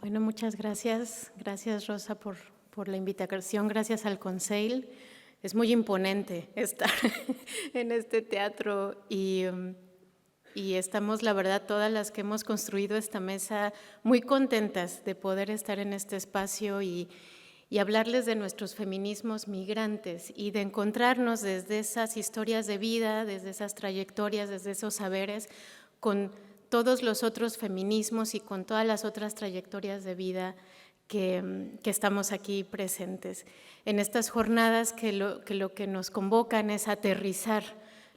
Bueno, muchas gracias. Gracias, Rosa, por la invitación. Gracias al Consell. Es muy imponente estar en este teatro y estamos, la verdad, todas las que hemos construido esta mesa muy contentas de poder estar en este espacio y hablarles de nuestros feminismos migrantes y de encontrarnos desde esas historias de vida, desde esas trayectorias, desde esos saberes, con todos los otros feminismos y con todas las otras trayectorias de vida que estamos aquí presentes. En estas jornadas que lo que nos convocan es aterrizar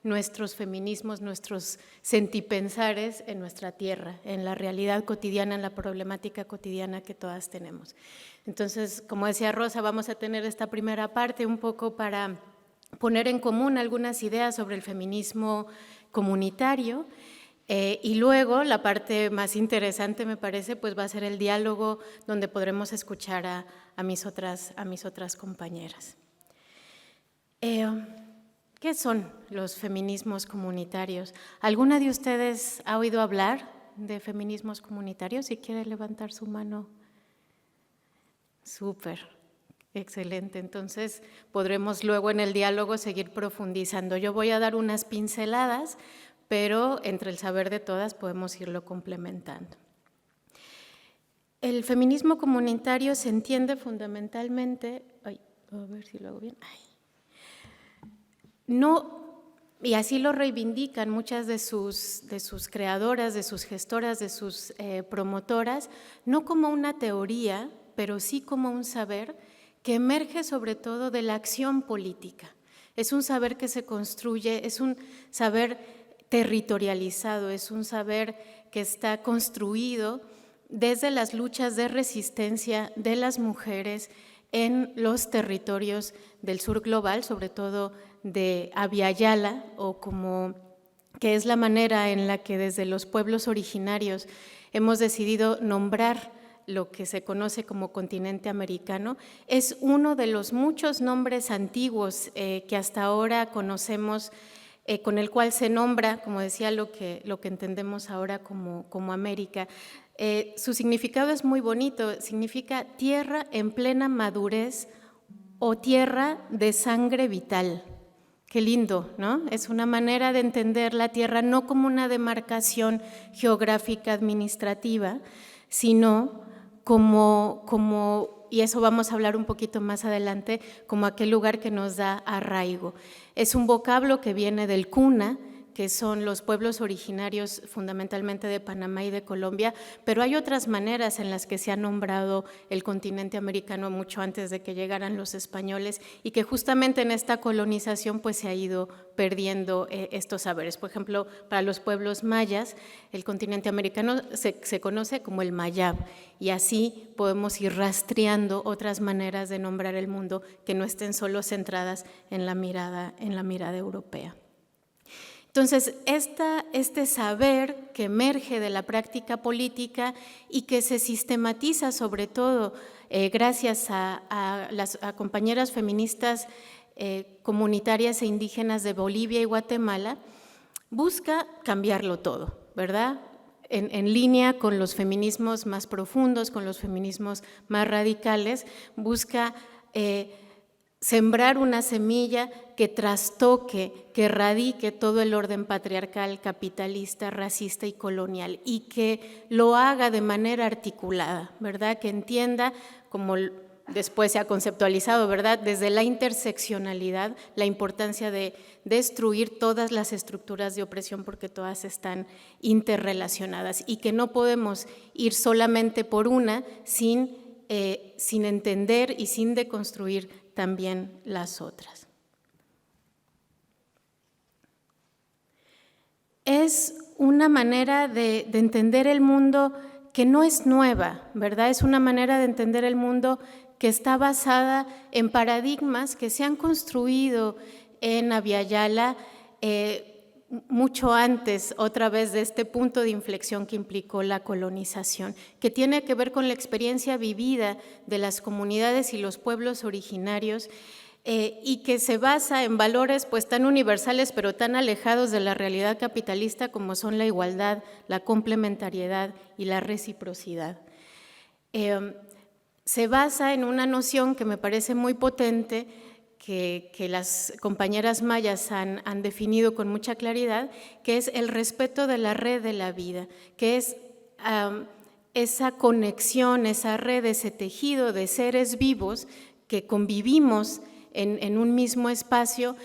nuestros feminismos, nuestros sentipensares en nuestra tierra, en la realidad cotidiana, en la problemática cotidiana que todas tenemos. Entonces, como decía Rosa, vamos a tener esta primera parte un poco para poner en común algunas ideas sobre el feminismo comunitario. Y luego la parte más interesante, me parece, pues va a ser el diálogo donde podremos escuchar a mis otras compañeras. ¿Qué son los feminismos comunitarios? ¿Alguna de ustedes ha oído hablar de feminismos comunitarios? Si quiere levantar su mano. Súper, excelente. Entonces podremos luego en el diálogo seguir profundizando. Yo voy a dar unas pinceladas, pero entre el saber de todas podemos irlo complementando. El feminismo comunitario se entiende fundamentalmente, a ver si lo hago bien, no, y así lo reivindican muchas de sus creadoras, de sus gestoras, de sus promotoras, no como una teoría, pero sí como un saber que emerge sobre todo de la acción política. Es un saber que se construye, es un saber territorializado, es un saber que está construido desde las luchas de resistencia de las mujeres en los territorios del sur global, sobre todo de Abya Yala, o como que es la manera en la que desde los pueblos originarios hemos decidido nombrar lo que se conoce como continente americano. Es uno de los muchos nombres antiguos que hasta ahora conocemos, con el cual se nombra, como decía, lo que entendemos ahora como América. Su significado es muy bonito, significa tierra en plena madurez o tierra de sangre vital. Qué lindo, ¿no? Es una manera de entender la tierra no como una demarcación geográfica administrativa, sino como, y eso vamos a hablar un poquito más adelante, como aquel lugar que nos da arraigo. Es un vocablo que viene del cuna, que son los pueblos originarios fundamentalmente de Panamá y de Colombia, pero hay otras maneras en las que se ha nombrado el continente americano mucho antes de que llegaran los españoles y que justamente en esta colonización pues se ha ido perdiendo estos saberes. Por ejemplo, para los pueblos mayas, el continente americano se conoce como el Mayab y así podemos ir rastreando otras maneras de nombrar el mundo que no estén solo centradas en la mirada europea. Entonces, este saber que emerge de la práctica política y que se sistematiza sobre todo gracias a compañeras feministas comunitarias e indígenas de Bolivia y Guatemala, busca cambiarlo todo, ¿verdad? En línea con los feminismos más profundos, con los feminismos más radicales, busca sembrar una semilla que trastoque, que erradique todo el orden patriarcal, capitalista, racista y colonial y que lo haga de manera articulada, ¿verdad? Que entienda, como después se ha conceptualizado, ¿verdad? Desde la interseccionalidad, la importancia de destruir todas las estructuras de opresión porque todas están interrelacionadas y que no podemos ir solamente por una sin entender y sin deconstruir también las otras. Es una manera de entender el mundo que no es nueva, ¿verdad? Es una manera de entender el mundo que está basada en paradigmas que se han construido en Abya Yala mucho antes, otra vez, de este punto de inflexión que implicó la colonización, que tiene que ver con la experiencia vivida de las comunidades y los pueblos originarios y que se basa en valores pues tan universales pero tan alejados de la realidad capitalista como son la igualdad, la complementariedad y la reciprocidad. Se basa en una noción que me parece muy potente, que las compañeras mayas han definido con mucha claridad, que es el respeto de la red de la vida, que es esa conexión, esa red, ese tejido de seres vivos que convivimos en un mismo espacio,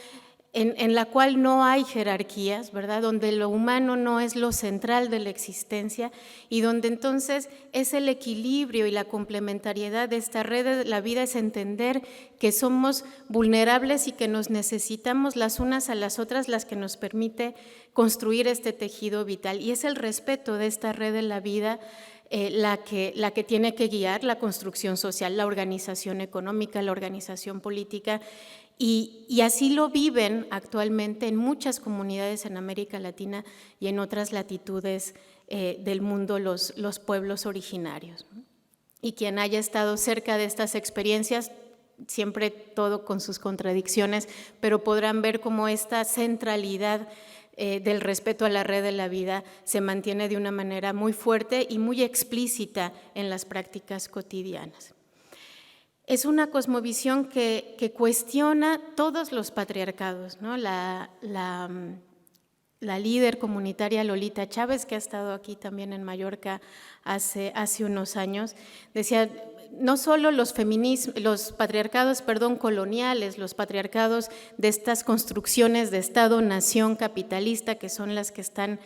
en la cual no hay jerarquías, ¿verdad? Donde lo humano no es lo central de la existencia y donde entonces es el equilibrio y la complementariedad de esta red de la vida, es entender que somos vulnerables y que nos necesitamos las unas a las otras, las que nos permite construir este tejido vital. Y es el respeto de esta red de la vida la que tiene que guiar la construcción social, la organización económica, la organización política. Y así lo viven actualmente en muchas comunidades en América Latina y en otras latitudes del mundo los pueblos originarios. Y quien haya estado cerca de estas experiencias, siempre todo con sus contradicciones, pero podrán ver cómo esta centralidad del respeto a la red de la vida se mantiene de una manera muy fuerte y muy explícita en las prácticas cotidianas. Es una cosmovisión que cuestiona todos los patriarcados, ¿no? La líder comunitaria Lolita Chávez, que ha estado aquí también en Mallorca hace unos años, decía, no solo los patriarcados coloniales, los patriarcados de estas construcciones de Estado-nación capitalista, que son las que están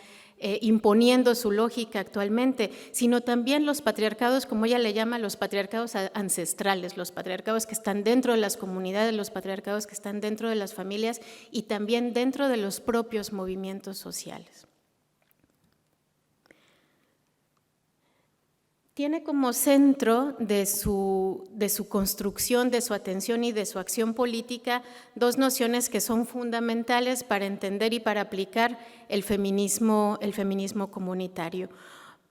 imponiendo su lógica actualmente, sino también los patriarcados, como ella le llama, los patriarcados ancestrales, los patriarcados que están dentro de las comunidades, los patriarcados que están dentro de las familias y también dentro de los propios movimientos sociales. Tiene como centro de su construcción, de su atención y de su acción política dos nociones que son fundamentales para entender y para aplicar el feminismo comunitario.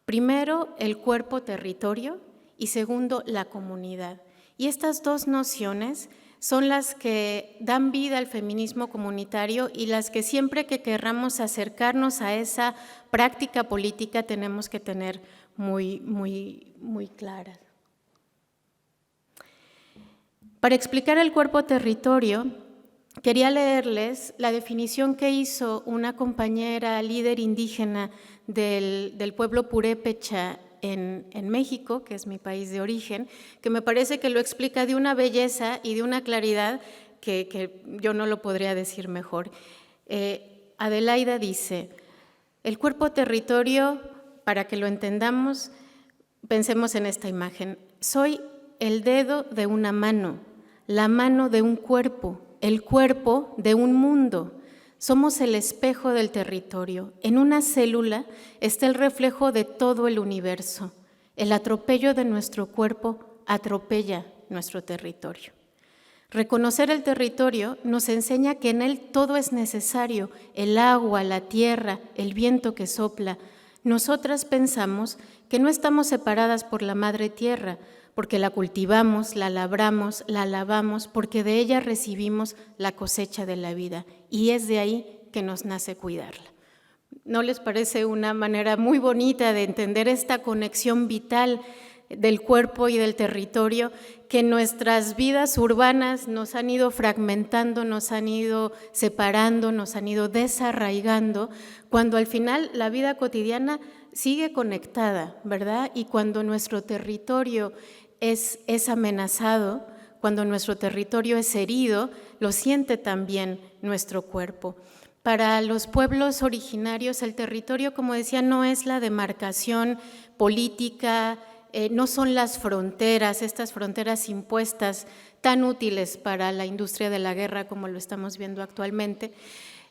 Primero, el cuerpo-territorio y segundo, la comunidad. Y estas dos nociones son las que dan vida al feminismo comunitario y las que siempre que querramos acercarnos a esa práctica política tenemos que tener muy claras. Para explicar el cuerpo-territorio, quería leerles la definición que hizo una compañera líder indígena del pueblo purépecha en México, que es mi país de origen, que me parece que lo explica de una belleza y de una claridad que yo no lo podría decir mejor. Adelaida dice, el cuerpo-territorio, para que lo entendamos, pensemos en esta imagen. Soy el dedo de una mano, la mano de un cuerpo, el cuerpo de un mundo. Somos el espejo del territorio. En una célula está el reflejo de todo el universo. El atropello de nuestro cuerpo atropella nuestro territorio. Reconocer el territorio nos enseña que en él todo es necesario, el agua, la tierra, el viento que sopla. Nosotras pensamos que no estamos separadas por la madre tierra, porque la cultivamos, la labramos, la lavamos, porque de ella recibimos la cosecha de la vida y es de ahí que nos nace cuidarla. ¿No les parece una manera muy bonita de entender esta conexión vital del cuerpo y del territorio que nuestras vidas urbanas nos han ido fragmentando, nos han ido separando, nos han ido desarraigando, cuando al final la vida cotidiana sigue conectada, ¿verdad? Y cuando nuestro territorio es amenazado, cuando nuestro territorio es herido, lo siente también nuestro cuerpo. Para los pueblos originarios, el territorio, como decía, no es la demarcación política, no son las fronteras, estas fronteras impuestas tan útiles para la industria de la guerra como lo estamos viendo actualmente.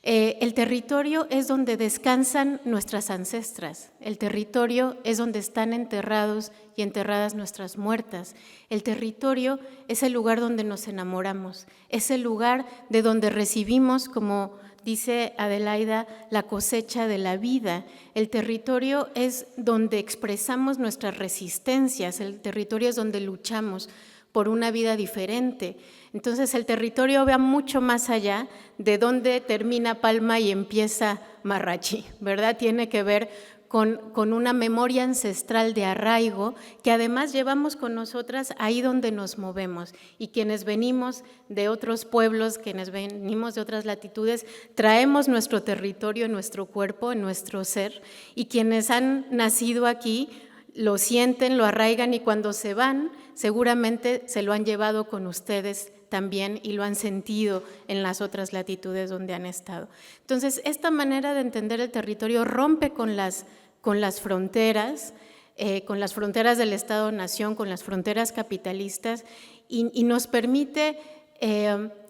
El territorio es donde descansan nuestras ancestras, el territorio es donde están enterrados y enterradas nuestras muertas. El territorio es el lugar donde nos enamoramos, es el lugar de donde recibimos, como dice Adelaida, la cosecha de la vida. El territorio es donde expresamos nuestras resistencias, el territorio es donde luchamos por una vida diferente. Entonces el territorio va mucho más allá de dónde termina Palma y empieza Marrachi, ¿verdad? Tiene que ver con una memoria ancestral de arraigo que además llevamos con nosotras ahí donde nos movemos. Y quienes venimos de otros pueblos, quienes venimos de otras latitudes, traemos nuestro territorio en nuestro cuerpo, en nuestro ser, y quienes han nacido aquí lo sienten, lo arraigan, y cuando se van seguramente se lo han llevado con ustedes también y lo han sentido en las otras latitudes donde han estado. Entonces, esta manera de entender el territorio rompe con las fronteras del Estado-Nación, con las fronteras capitalistas, y nos permite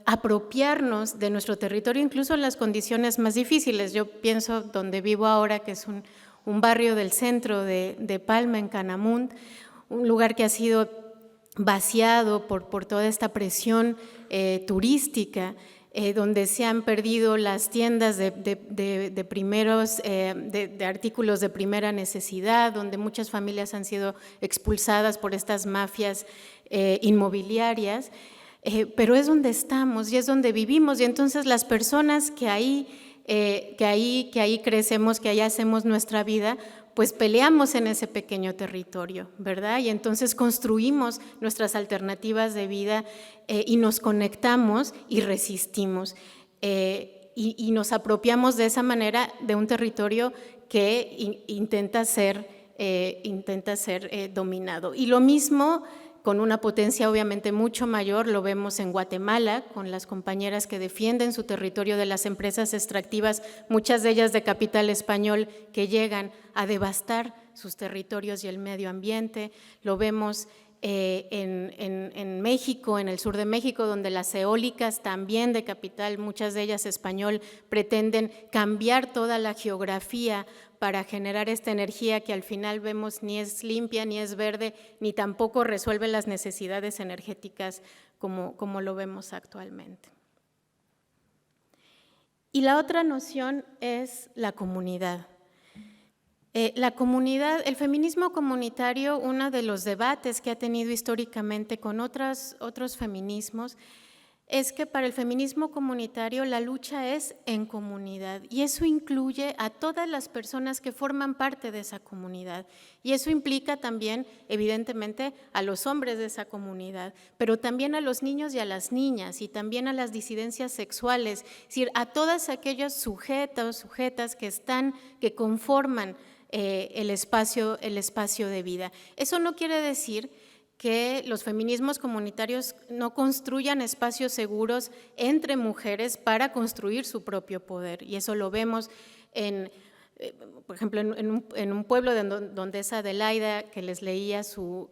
apropiarnos de nuestro territorio, incluso en las condiciones más difíciles. Yo pienso donde vivo ahora, que es un barrio del centro de Palma, en Canamund, un lugar que ha sido vaciado por toda esta presión turística, donde se han perdido las tiendas de artículos de primera necesidad, donde muchas familias han sido expulsadas por estas mafias inmobiliarias, pero es donde estamos y es donde vivimos, y entonces las personas que ahí crecemos, que ahí hacemos nuestra vida, pues peleamos en ese pequeño territorio, ¿verdad? Y entonces construimos nuestras alternativas de vida y nos conectamos y resistimos. Y nos apropiamos de esa manera de un territorio que intenta ser dominado. Y lo mismo, con una potencia obviamente mucho mayor, lo vemos en Guatemala, con las compañeras que defienden su territorio de las empresas extractivas, muchas de ellas de capital español, que llegan a devastar sus territorios y el medio ambiente. Lo vemos en México, en el sur de México, donde las eólicas, también de capital, muchas de ellas español, pretenden cambiar toda la geografía para generar esta energía que al final vemos ni es limpia, ni es verde, ni tampoco resuelve las necesidades energéticas como lo vemos actualmente. Y la otra noción es la comunidad. La comunidad, el feminismo comunitario, uno de los debates que ha tenido históricamente con otros feminismos, es que para el feminismo comunitario la lucha es en comunidad, y eso incluye a todas las personas que forman parte de esa comunidad, y eso implica también, evidentemente, a los hombres de esa comunidad, pero también a los niños y a las niñas, y también a las disidencias sexuales, es decir, a todas aquellos sujetos, sujetas que conforman el espacio de vida. Eso no quiere decir que los feminismos comunitarios no construyan espacios seguros entre mujeres para construir su propio poder, y eso lo vemos por ejemplo, en un pueblo donde es Adelaida, que les leía su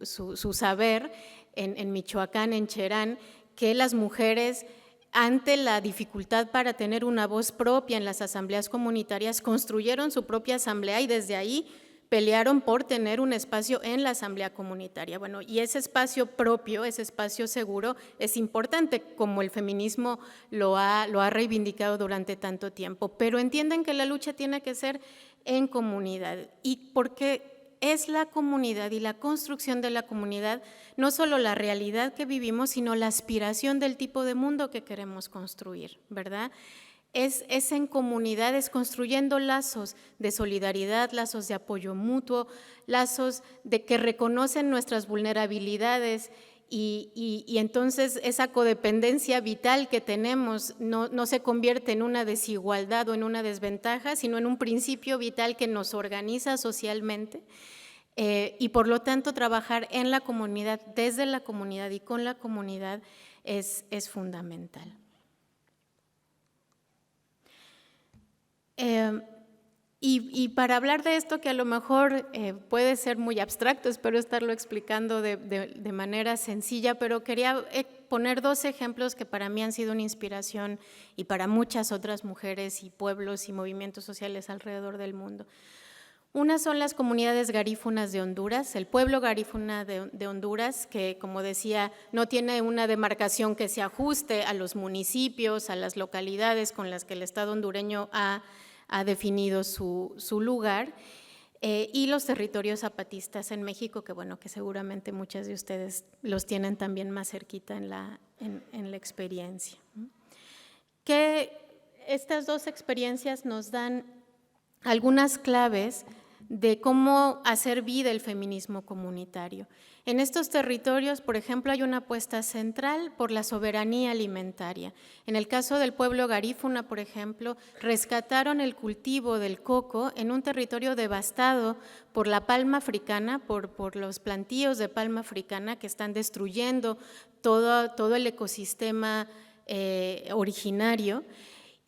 saber, en Michoacán, en Cherán, que las mujeres, ante la dificultad para tener una voz propia en las asambleas comunitarias, construyeron su propia asamblea y desde ahí pelearon por tener un espacio en la asamblea comunitaria. Bueno, y ese espacio propio, ese espacio seguro, es importante, como el feminismo lo ha reivindicado durante tanto tiempo, pero entienden que la lucha tiene que ser en comunidad, y porque es la comunidad y la construcción de la comunidad no solo la realidad que vivimos, sino la aspiración del tipo de mundo que queremos construir, ¿verdad? Es en comunidades, construyendo lazos de solidaridad, lazos de apoyo mutuo, lazos de que reconocen nuestras vulnerabilidades, y entonces esa codependencia vital que tenemos no se convierte en una desigualdad o en una desventaja, sino en un principio vital que nos organiza socialmente, y por lo tanto trabajar en la comunidad, desde la comunidad y con la comunidad es fundamental. Y para hablar de esto, que a lo mejor puede ser muy abstracto, espero estarlo explicando de manera sencilla, pero quería poner dos ejemplos que para mí han sido una inspiración y para muchas otras mujeres y pueblos y movimientos sociales alrededor del mundo. Una son las comunidades garífunas de Honduras, el pueblo garífuna de Honduras, que, como decía, no tiene una demarcación que se ajuste a los municipios, a las localidades con las que el Estado hondureño ha definido su lugar, y los territorios zapatistas en México, que bueno, que seguramente muchas de ustedes los tienen también más cerquita en la experiencia. Que estas dos experiencias nos dan algunas claves de cómo hacer vida el feminismo comunitario. En estos territorios, por ejemplo, hay una apuesta central por la soberanía alimentaria. En el caso del pueblo garífuna, por ejemplo, rescataron el cultivo del coco en un territorio devastado por la palma africana, por los plantíos de palma africana que están destruyendo todo el ecosistema originario,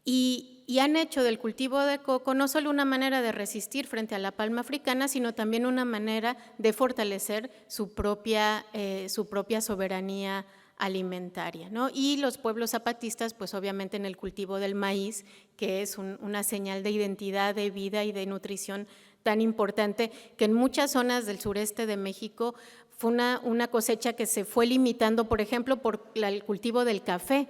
y han hecho del cultivo de coco no solo una manera de resistir frente a la palma africana, sino también una manera de fortalecer su propia soberanía alimentaria, ¿no? Y los pueblos zapatistas, pues obviamente en el cultivo del maíz, que es una señal de identidad, de vida y de nutrición tan importante, que en muchas zonas del sureste de México fue una cosecha que se fue limitando, por ejemplo, por el cultivo del café,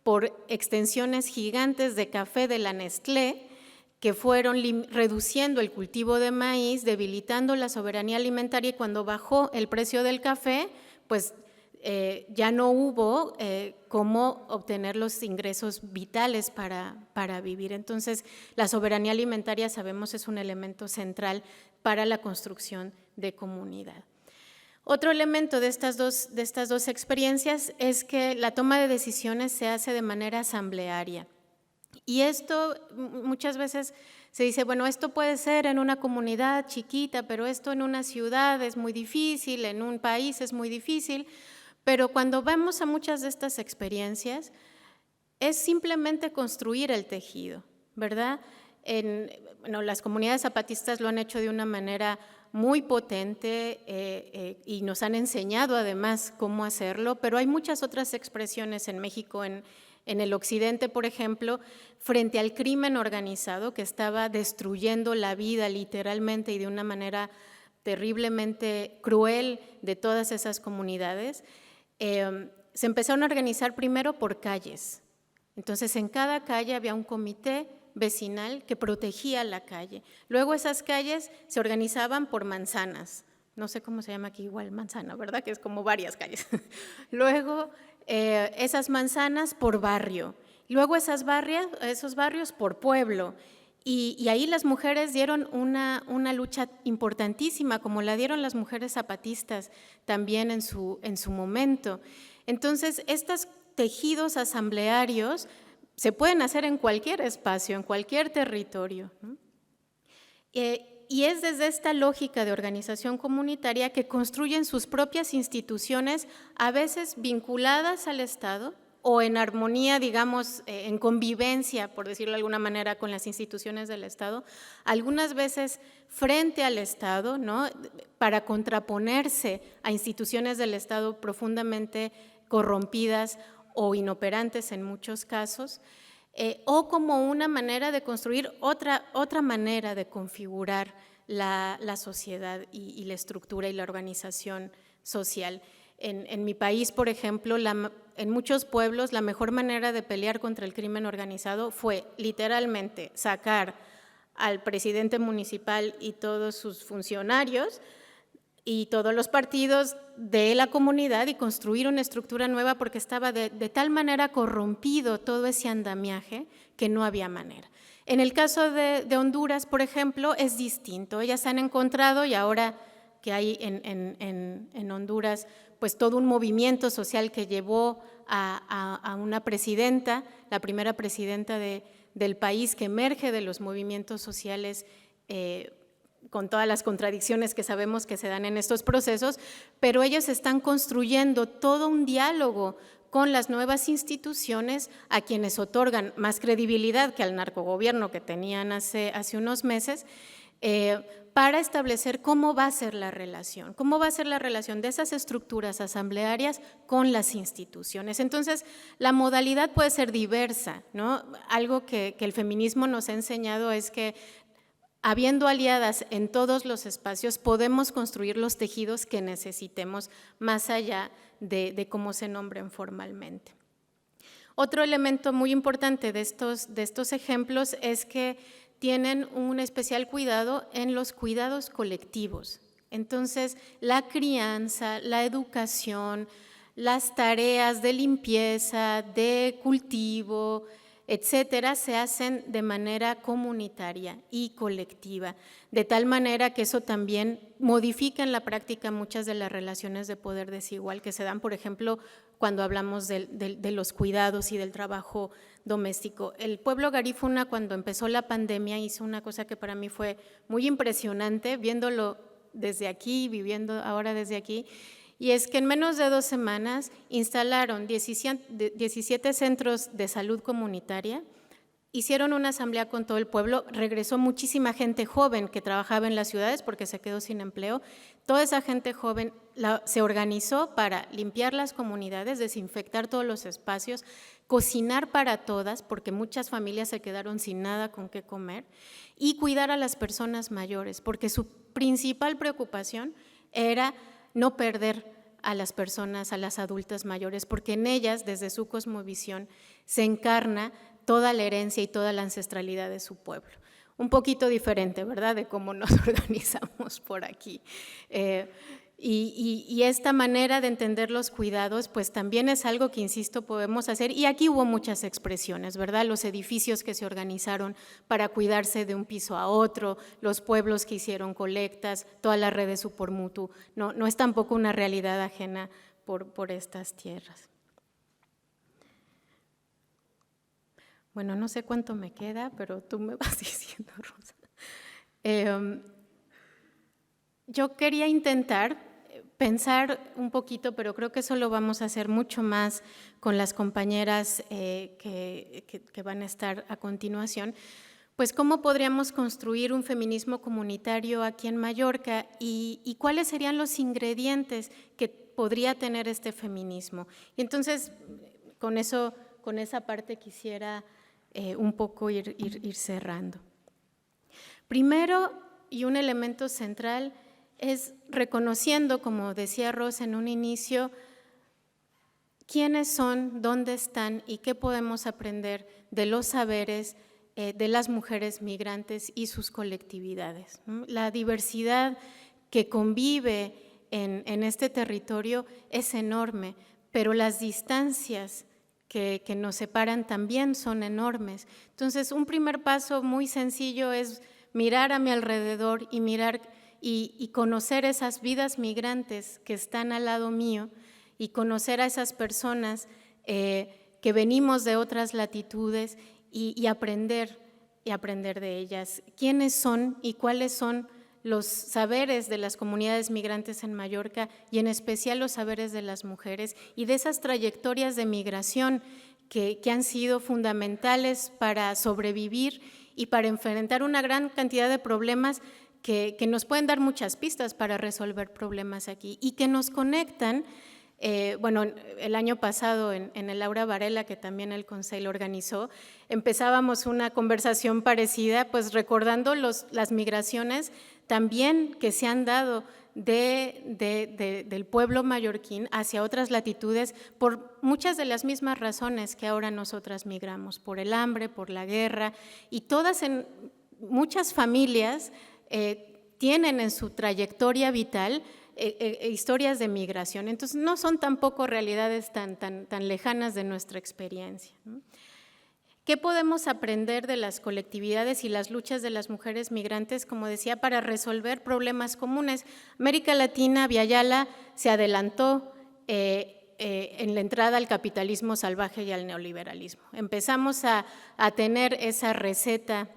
por extensiones gigantes de café de la Nestlé, que fueron reduciendo el cultivo de maíz, debilitando la soberanía alimentaria, y cuando bajó el precio del café, pues ya no hubo cómo obtener los ingresos vitales para vivir. Entonces, la soberanía alimentaria, sabemos, es un elemento central para la construcción de comunidad. Otro elemento de estas dos experiencias es que la toma de decisiones se hace de manera asamblearia. Y esto muchas veces se dice, bueno, esto puede ser en una comunidad chiquita, pero esto en una ciudad es muy difícil, en un país es muy difícil, pero cuando vemos a muchas de estas experiencias, es simplemente construir el tejido, ¿verdad? Las comunidades zapatistas lo han hecho de una manera muy potente y nos han enseñado además cómo hacerlo, pero hay muchas otras expresiones en México, en el occidente, por ejemplo, frente al crimen organizado que estaba destruyendo la vida literalmente y de una manera terriblemente cruel de todas esas comunidades. Se empezaron a organizar primero por calles. Entonces, en cada calle había un comité vecinal que protegía la calle. Luego esas calles se organizaban por manzanas. No sé cómo se llama aquí igual manzana, ¿verdad? Que es como varias calles. Luego esas manzanas por barrio. Luego esos barrios por pueblo. Y ahí las mujeres dieron una lucha importantísima, como la dieron las mujeres zapatistas también en su momento. Entonces, estos tejidos asamblearios se pueden hacer en cualquier espacio, en cualquier territorio, ¿no? Y es desde esta lógica de organización comunitaria que construyen sus propias instituciones, a veces vinculadas al Estado o en armonía, digamos, en convivencia, por decirlo de alguna manera, con las instituciones del Estado, algunas veces frente al Estado, ¿no? Para contraponerse a instituciones del Estado profundamente corrompidas o inoperantes en muchos casos, o como una manera de construir otra manera de configurar la sociedad y la estructura y la organización social. En mi país, por ejemplo, en muchos pueblos la mejor manera de pelear contra el crimen organizado fue literalmente sacar al presidente municipal y todos sus funcionarios y todos los partidos de la comunidad y construir una estructura nueva, porque estaba de tal manera corrompido todo ese andamiaje que no había manera. En el caso de Honduras, por ejemplo, es distinto. Ellas han encontrado, y ahora que hay en Honduras pues todo un movimiento social que llevó a una presidenta, la primera presidenta del país, que emerge de los movimientos sociales con todas las contradicciones que sabemos que se dan en estos procesos, pero ellos están construyendo todo un diálogo con las nuevas instituciones a quienes otorgan más credibilidad que al narcogobierno que tenían hace unos meses, para establecer cómo va a ser la relación, de esas estructuras asamblearias con las instituciones. Entonces, la modalidad puede ser diversa, ¿no? Algo que el feminismo nos ha enseñado es que habiendo aliadas en todos los espacios, podemos construir los tejidos que necesitemos más allá de cómo se nombren formalmente. Otro elemento muy importante de estos ejemplos es que tienen un especial cuidado en los cuidados colectivos. Entonces, la crianza, la educación, las tareas de limpieza, de cultivo, etcétera, se hacen de manera comunitaria y colectiva, de tal manera que eso también modifica en la práctica muchas de las relaciones de poder desigual que se dan, por ejemplo, cuando hablamos de los cuidados y del trabajo doméstico. El pueblo garífuna, cuando empezó la pandemia, hizo una cosa que para mí fue muy impresionante, viéndolo desde aquí, viviendo ahora desde aquí, y es que en menos de 2 semanas instalaron 17 centros de salud comunitaria, hicieron una asamblea con todo el pueblo, regresó muchísima gente joven que trabajaba en las ciudades porque se quedó sin empleo. Toda esa gente joven se organizó para limpiar las comunidades, desinfectar todos los espacios, cocinar para todas, porque muchas familias se quedaron sin nada con qué comer, y cuidar a las personas mayores, porque su principal preocupación era no perder a las personas, a las adultas mayores, porque en ellas, desde su cosmovisión, se encarna toda la herencia y toda la ancestralidad de su pueblo. Un poquito diferente, ¿verdad?, de cómo nos organizamos por aquí. Y esta manera de entender los cuidados, pues también es algo que, insisto, podemos hacer. Y aquí hubo muchas expresiones, ¿verdad? Los edificios que se organizaron para cuidarse de un piso a otro, los pueblos que hicieron colectas, toda la red de Supermutu. No es tampoco una realidad ajena por estas tierras. Bueno, no sé cuánto me queda, pero tú me vas diciendo, Rosa. Yo quería intentar pensar un poquito, pero creo que eso lo vamos a hacer mucho más con las compañeras que van a estar a continuación, pues cómo podríamos construir un feminismo comunitario aquí en Mallorca y cuáles serían los ingredientes que podría tener este feminismo. Y entonces, con esa parte quisiera un poco ir cerrando. Primero, y un elemento central, es reconociendo, como decía Rosa en un inicio, quiénes son, dónde están y qué podemos aprender de los saberes de las mujeres migrantes y sus colectividades. La diversidad que convive en este territorio es enorme, pero las distancias que nos separan también son enormes. Entonces, un primer paso muy sencillo es mirar a mi alrededor y mirar y conocer esas vidas migrantes que están al lado mío y conocer a esas personas que venimos de otras latitudes y aprender de ellas. ¿Quiénes son y cuáles son los saberes de las comunidades migrantes en Mallorca y en especial los saberes de las mujeres y de esas trayectorias de migración que han sido fundamentales para sobrevivir y para enfrentar una gran cantidad de problemas que nos pueden dar muchas pistas para resolver problemas aquí y que nos conectan. Bueno, el año pasado en el Aura Varela, que también el Consejo organizó, empezábamos una conversación parecida, pues recordando las migraciones también que se han dado del pueblo mallorquín hacia otras latitudes por muchas de las mismas razones que ahora nosotras migramos, por el hambre, por la guerra, y muchas familias tienen en su trayectoria vital historias de migración, entonces no son tampoco realidades tan lejanas de nuestra experiencia, ¿no? ¿Qué podemos aprender de las colectividades y las luchas de las mujeres migrantes, como decía, para resolver problemas comunes? América Latina, Viayala se adelantó en la entrada al capitalismo salvaje y al neoliberalismo. Empezamos a tener esa receta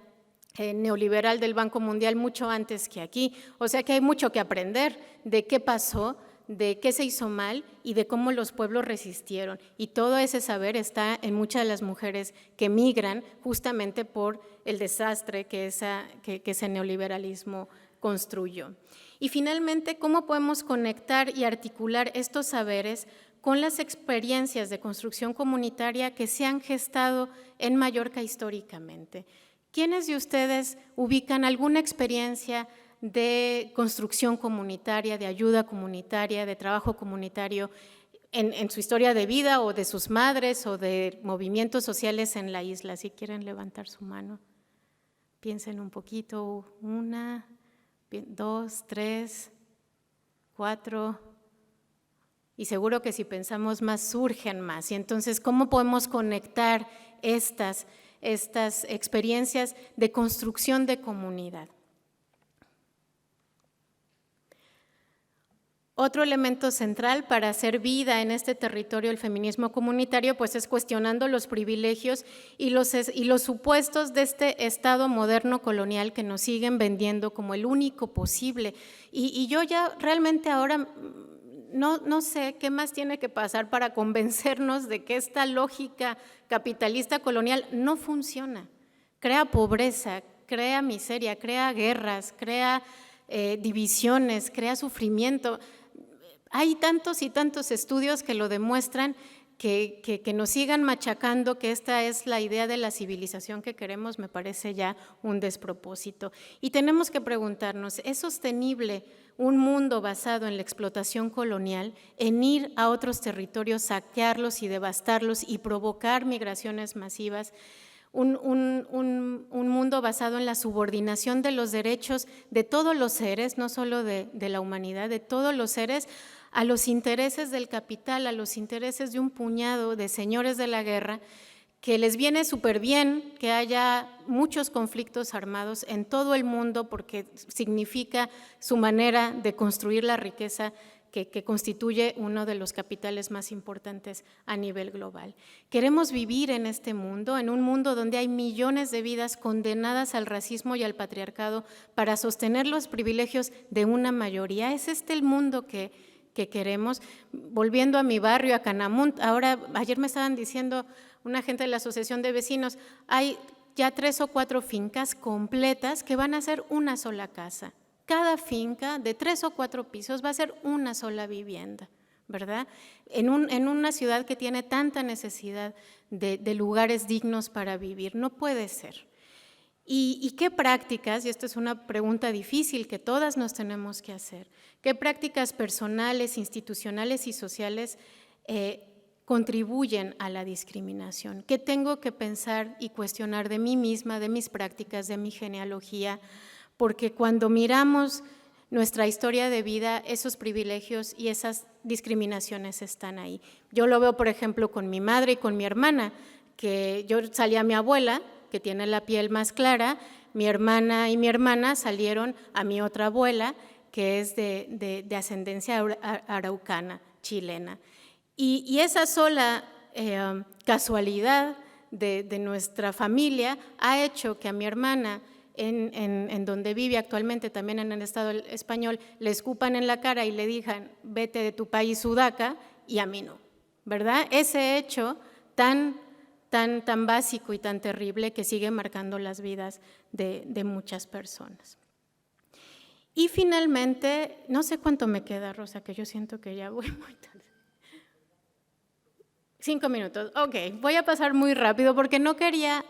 neoliberal del Banco Mundial mucho antes que aquí, o sea que hay mucho que aprender de qué pasó, de qué se hizo mal y de cómo los pueblos resistieron, y todo ese saber está en muchas de las mujeres que migran justamente por el desastre que ese neoliberalismo construyó. Y finalmente, ¿cómo podemos conectar y articular estos saberes con las experiencias de construcción comunitaria que se han gestado en Mallorca históricamente? ¿Quiénes de ustedes ubican alguna experiencia de construcción comunitaria, de ayuda comunitaria, de trabajo comunitario en su historia de vida o de sus madres o de movimientos sociales en la isla? Si quieren levantar su mano, piensen un poquito, 1, 2, 3, 4, y seguro que si pensamos más surgen más. Y entonces, ¿cómo podemos conectar estas experiencias de construcción de comunidad. Otro elemento central para hacer vida en este territorio del feminismo comunitario pues es cuestionando los privilegios y los supuestos de este Estado moderno colonial que nos siguen vendiendo como el único posible. Y yo ya realmente ahora no sé qué más tiene que pasar para convencernos de que esta lógica capitalista colonial no funciona. Crea pobreza, crea miseria, crea guerras, crea divisiones, crea sufrimiento. Hay tantos y tantos estudios que lo demuestran, que nos sigan machacando que esta es la idea de la civilización que queremos, me parece ya un despropósito. Y tenemos que preguntarnos, ¿es sostenible un mundo basado en la explotación colonial, en ir a otros territorios, saquearlos y devastarlos y provocar migraciones masivas? Un mundo basado en la subordinación de los derechos de todos los seres, no solo de la humanidad, de todos los seres, a los intereses del capital, a los intereses de un puñado de señores de la guerra, que les viene súper bien que haya muchos conflictos armados en todo el mundo porque significa su manera de construir la riqueza que constituye uno de los capitales más importantes a nivel global. Queremos vivir en este mundo, en un mundo donde hay millones de vidas condenadas al racismo y al patriarcado para sostener los privilegios de una mayoría. ¿Es este el mundo que queremos? Volviendo a mi barrio, a Canamunt, ayer me estaban diciendo una gente de la Asociación de Vecinos, hay ya 3 o 4 fincas completas que van a ser una sola casa. Cada finca de 3 o 4 pisos va a ser una sola vivienda, ¿verdad? En una ciudad que tiene tanta necesidad de lugares dignos para vivir, no puede ser. ¿Y qué prácticas, y esta es una pregunta difícil que todas nos tenemos que hacer, qué prácticas personales, institucionales y sociales contribuyen a la discriminación? ¿Qué tengo que pensar y cuestionar de mí misma, de mis prácticas, de mi genealogía? Porque cuando miramos nuestra historia de vida, esos privilegios y esas discriminaciones están ahí. Yo lo veo, por ejemplo, con mi madre y con mi hermana, que yo salí a mi abuela, que tiene la piel más clara, mi hermana y mi hermana salieron a mi otra abuela, que es de ascendencia araucana, chilena. Y esa sola casualidad de nuestra familia ha hecho que a mi hermana, en donde vive actualmente, también en el Estado español, le escupan en la cara y le digan, vete de tu país, sudaca, y a mí no, ¿verdad? Ese hecho tan básico y tan terrible que sigue marcando las vidas de muchas personas. Y finalmente, no sé cuánto me queda, Rosa, que yo siento que ya voy muy tarde. 5 minutos, ok, voy a pasar muy rápido porque no quería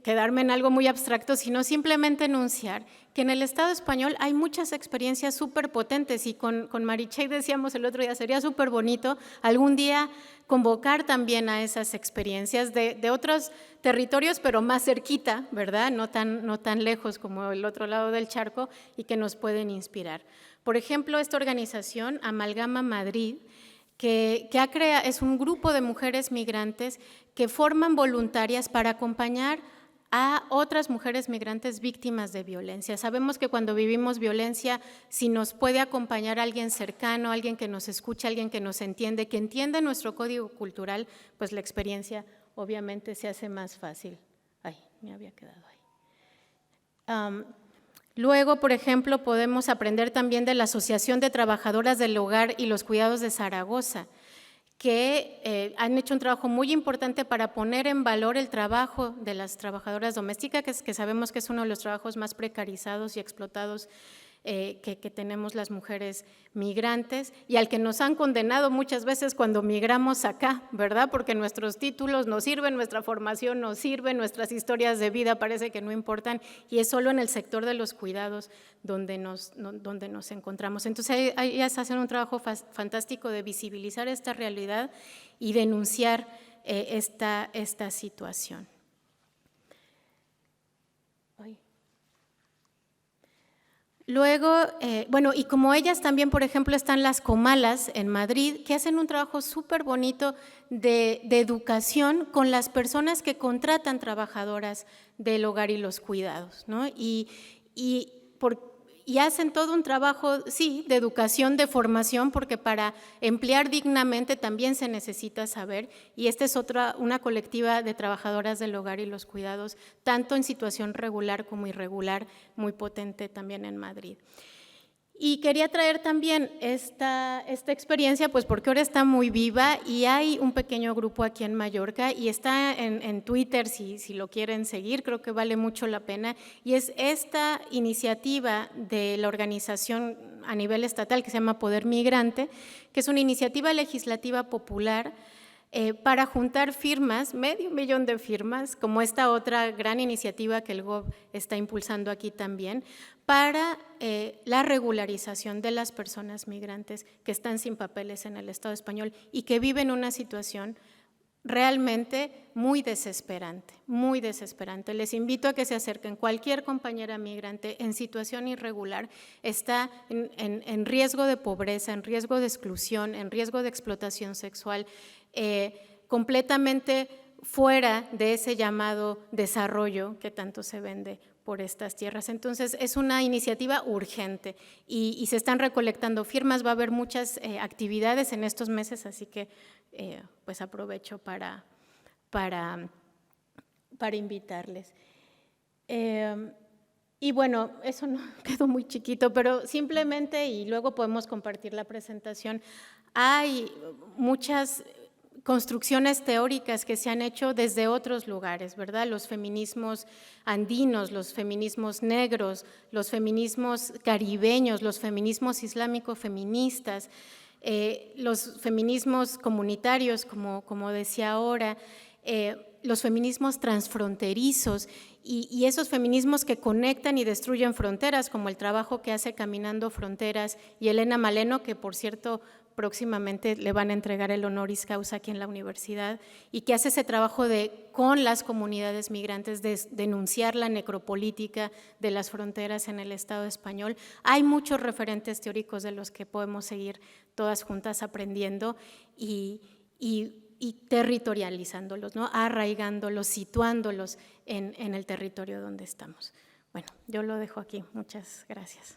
quedarme en algo muy abstracto, sino simplemente enunciar que en el Estado español hay muchas experiencias súper potentes y con Marichey decíamos el otro día, sería súper bonito algún día convocar también a esas experiencias de otros territorios, pero más cerquita, ¿verdad? No tan lejos como el otro lado del charco y que nos pueden inspirar. Por ejemplo, esta organización, Amalgama Madrid, que es un grupo de mujeres migrantes que forman voluntarias para acompañar a otras mujeres migrantes víctimas de violencia. Sabemos que cuando vivimos violencia, si nos puede acompañar alguien cercano, alguien que nos escucha, alguien que nos entiende, que entiende nuestro código cultural, pues la experiencia obviamente se hace más fácil. Ay, me había quedado ahí. Luego, por ejemplo, podemos aprender también de la Asociación de Trabajadoras del Hogar y los Cuidados de Zaragoza, que han hecho un trabajo muy importante para poner en valor el trabajo de las trabajadoras domésticas, que sabemos que es uno de los trabajos más precarizados y explotados que tenemos las mujeres migrantes y al que nos han condenado muchas veces cuando migramos acá, ¿verdad? Porque nuestros títulos no sirven, nuestra formación no sirve, nuestras historias de vida parece que no importan y es solo en el sector de los cuidados donde nos encontramos. Entonces, ellas hacen un trabajo fantástico de visibilizar esta realidad y denunciar esta situación. Luego, bueno, y como ellas también, por ejemplo, están las comalas en Madrid, que hacen un trabajo súper bonito de educación con las personas que contratan trabajadoras del hogar y los cuidados, ¿no? Y hacen todo un trabajo, sí, de educación, de formación, porque para emplear dignamente también se necesita saber, y esta es una colectiva de trabajadoras del hogar y los cuidados, tanto en situación regular como irregular, muy potente también en Madrid. Y quería traer también esta experiencia, pues porque ahora está muy viva y hay un pequeño grupo aquí en Mallorca y está en Twitter, si lo quieren seguir, creo que vale mucho la pena, y es esta iniciativa de la organización a nivel estatal que se llama Poder Migrante, que es una iniciativa legislativa popular para juntar firmas, 500,000 de firmas, como esta otra gran iniciativa que el GOB está impulsando aquí también, para la regularización de las personas migrantes que están sin papeles en el Estado español y que viven una situación realmente muy desesperante, muy desesperante. Les invito a que se acerquen. Cualquier compañera migrante en situación irregular está en riesgo de pobreza, en riesgo de exclusión, en riesgo de explotación sexual, completamente fuera de ese llamado desarrollo que tanto se vende por estas tierras. Entonces, es una iniciativa urgente y se están recolectando firmas, va a haber muchas actividades en estos meses, así que pues aprovecho para invitarles. Y bueno, eso no quedó muy chiquito, pero simplemente, y luego podemos compartir la presentación, hay muchas construcciones teóricas que se han hecho desde otros lugares, ¿verdad? Los feminismos andinos, los feminismos negros, los feminismos caribeños, los feminismos islámico-feministas, los feminismos comunitarios, como decía ahora, los feminismos transfronterizos y esos feminismos que conectan y destruyen fronteras, como el trabajo que hace Caminando Fronteras y Elena Maleno, que por cierto próximamente le van a entregar el honoris causa aquí en la universidad, y que hace ese trabajo con las comunidades migrantes de denunciar la necropolítica de las fronteras en el Estado español. Hay muchos referentes teóricos de los que podemos seguir todas juntas aprendiendo y territorializándolos, ¿no? Arraigándolos, situándolos en el territorio donde estamos. Bueno, yo lo dejo aquí. Muchas gracias.